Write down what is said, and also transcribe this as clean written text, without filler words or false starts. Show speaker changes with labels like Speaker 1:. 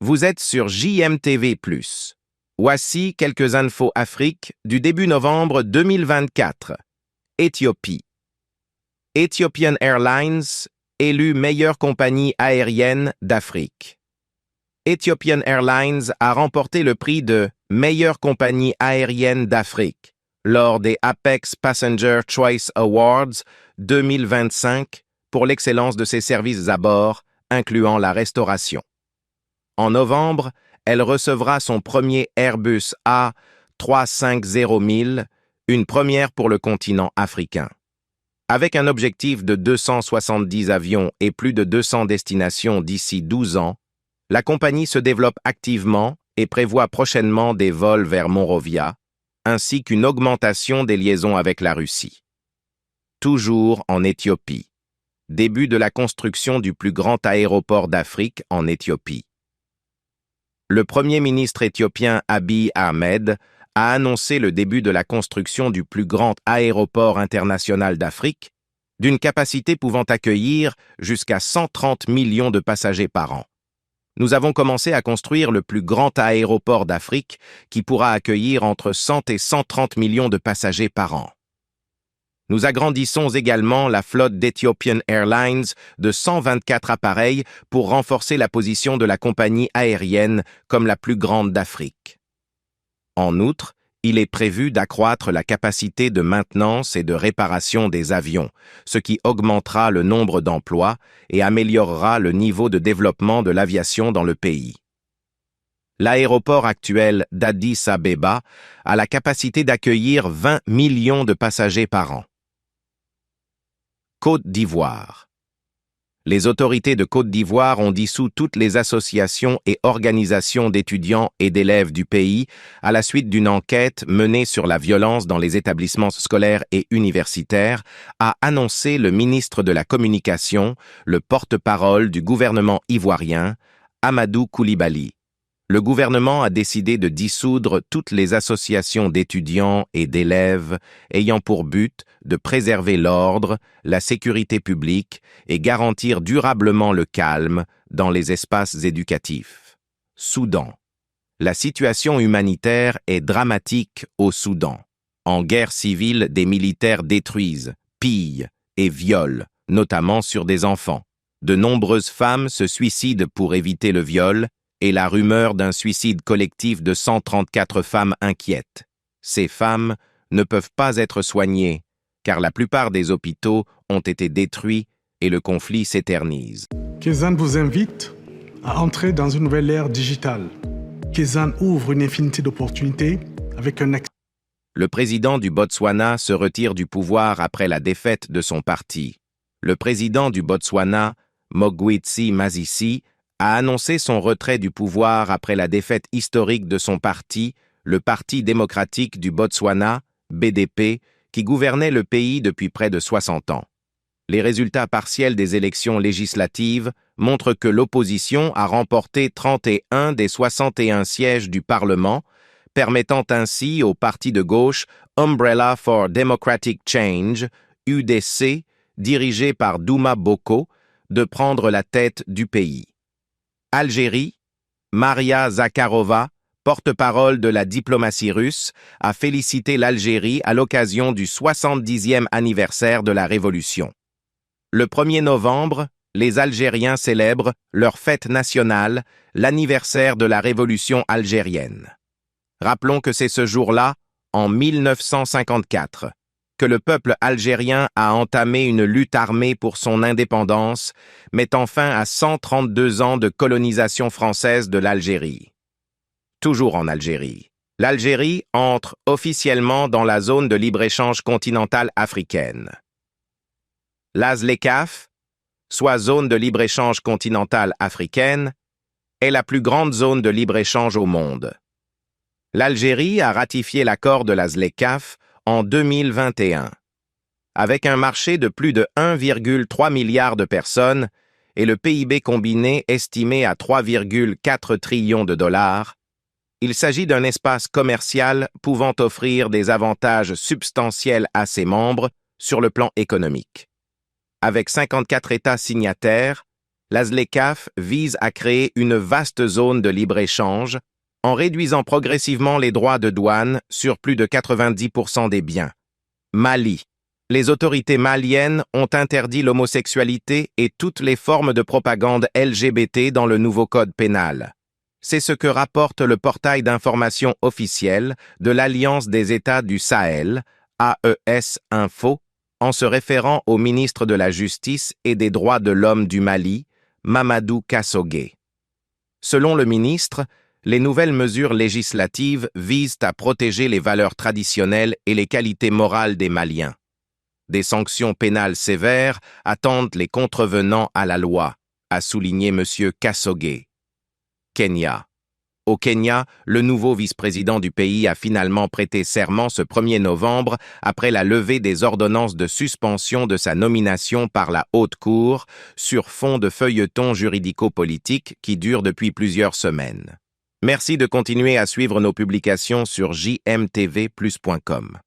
Speaker 1: Vous êtes sur JMTV+. Voici quelques infos Afrique du début novembre 2024. Éthiopie. Ethiopian Airlines, élue meilleure compagnie aérienne d'Afrique. Ethiopian Airlines a remporté le prix de meilleure compagnie aérienne d'Afrique lors des Apex Passenger Choice Awards 2025 pour l'excellence de ses services à bord, incluant la restauration. En novembre, elle recevra son premier Airbus A350 000, une première pour le continent africain. Avec un objectif de 270 avions et plus de 200 destinations d'ici 12 ans, la compagnie se développe activement et prévoit prochainement des vols vers Monrovia, ainsi qu'une augmentation des liaisons avec la Russie. Toujours en Éthiopie. Début de la construction du plus grand aéroport d'Afrique en Éthiopie. Le Premier ministre éthiopien Abiy Ahmed a annoncé le début de la construction du plus grand aéroport international d'Afrique, d'une capacité pouvant accueillir jusqu'à 130 millions de passagers par an. Nous avons commencé à construire le plus grand aéroport d'Afrique qui pourra accueillir entre 100 et 130 millions de passagers par an. Nous agrandissons également la flotte d'Ethiopian Airlines de 124 appareils pour renforcer la position de la compagnie aérienne comme la plus grande d'Afrique. En outre, il est prévu d'accroître la capacité de maintenance et de réparation des avions, ce qui augmentera le nombre d'emplois et améliorera le niveau de développement de l'aviation dans le pays. L'aéroport actuel d'Addis Abeba a la capacité d'accueillir 20 millions de passagers par an. Côte d'Ivoire. Les autorités de Côte d'Ivoire ont dissous toutes les associations et organisations d'étudiants et d'élèves du pays à la suite d'une enquête menée sur la violence dans les établissements scolaires et universitaires, a annoncé le ministre de la Communication, le porte-parole du gouvernement ivoirien, Amadou Coulibaly. Le gouvernement a décidé de dissoudre toutes les associations d'étudiants et d'élèves ayant pour but de préserver l'ordre, la sécurité publique et garantir durablement le calme dans les espaces éducatifs. Soudan. La situation humanitaire est dramatique au Soudan. En guerre civile, des militaires détruisent, pillent et violent, notamment sur des enfants. De nombreuses femmes se suicident pour éviter le viol, et la rumeur d'un suicide collectif de 134 femmes inquiète. Ces femmes ne peuvent pas être soignées, car la plupart des hôpitaux ont été détruits et le conflit s'éternise.
Speaker 2: Kezan vous invite à entrer dans une nouvelle ère digitale. Kezan ouvre une infinité d'opportunités avec un accès.
Speaker 1: Le président du Botswana se retire du pouvoir après la défaite de son parti. Le président du Botswana, Mogwetsi Masisi, a annoncé son retrait du pouvoir après la défaite historique de son parti, le Parti démocratique du Botswana, BDP, qui gouvernait le pays depuis près de 60 ans. Les résultats partiels des élections législatives montrent que l'opposition a remporté 31 des 61 sièges du Parlement, permettant ainsi au parti de gauche Umbrella for Democratic Change, UDC, dirigé par Douma Boko, de prendre la tête du pays. Algérie, Maria Zakharova, porte-parole de la diplomatie russe, a félicité l'Algérie à l'occasion du 70e anniversaire de la Révolution. Le 1er novembre, les Algériens célèbrent leur fête nationale, l'anniversaire de la Révolution algérienne. Rappelons que c'est ce jour-là, en 1954, que le peuple algérien a entamé une lutte armée pour son indépendance, mettant fin à 132 ans de colonisation française de l'Algérie. Toujours en Algérie. L'Algérie entre officiellement dans la zone de libre-échange continentale africaine. L'AZLECAF, soit zone de libre-échange continentale africaine, est la plus grande zone de libre-échange au monde. L'Algérie a ratifié l'accord de la ZLECAF en 2021. Avec un marché de plus de 1,3 milliard de personnes et le PIB combiné estimé à 3,4 trillions de dollars, il s'agit d'un espace commercial pouvant offrir des avantages substantiels à ses membres sur le plan économique. Avec 54 États signataires, La ZLECAf vise à créer une vaste zone de libre-échange en réduisant progressivement les droits de douane sur plus de 90% des biens. Mali. Les autorités maliennes ont interdit l'homosexualité et toutes les formes de propagande LGBT dans le nouveau code pénal. C'est ce que rapporte le portail d'information officiel de l'Alliance des États du Sahel, AES Info, en se référant au ministre de la Justice et des Droits de l'Homme du Mali, Mamadou Kassogué. Selon le ministre, les nouvelles mesures législatives visent à protéger les valeurs traditionnelles et les qualités morales des Maliens. Des sanctions pénales sévères attendent les contrevenants à la loi, a souligné M. Kassogué. Kenya. Au Kenya, le nouveau vice-président du pays a finalement prêté serment ce 1er novembre après la levée des ordonnances de suspension de sa nomination par la Haute Cour sur fond de feuilleton juridico-politique qui dure depuis plusieurs semaines. Merci de continuer à suivre nos publications sur jmtvplus.com.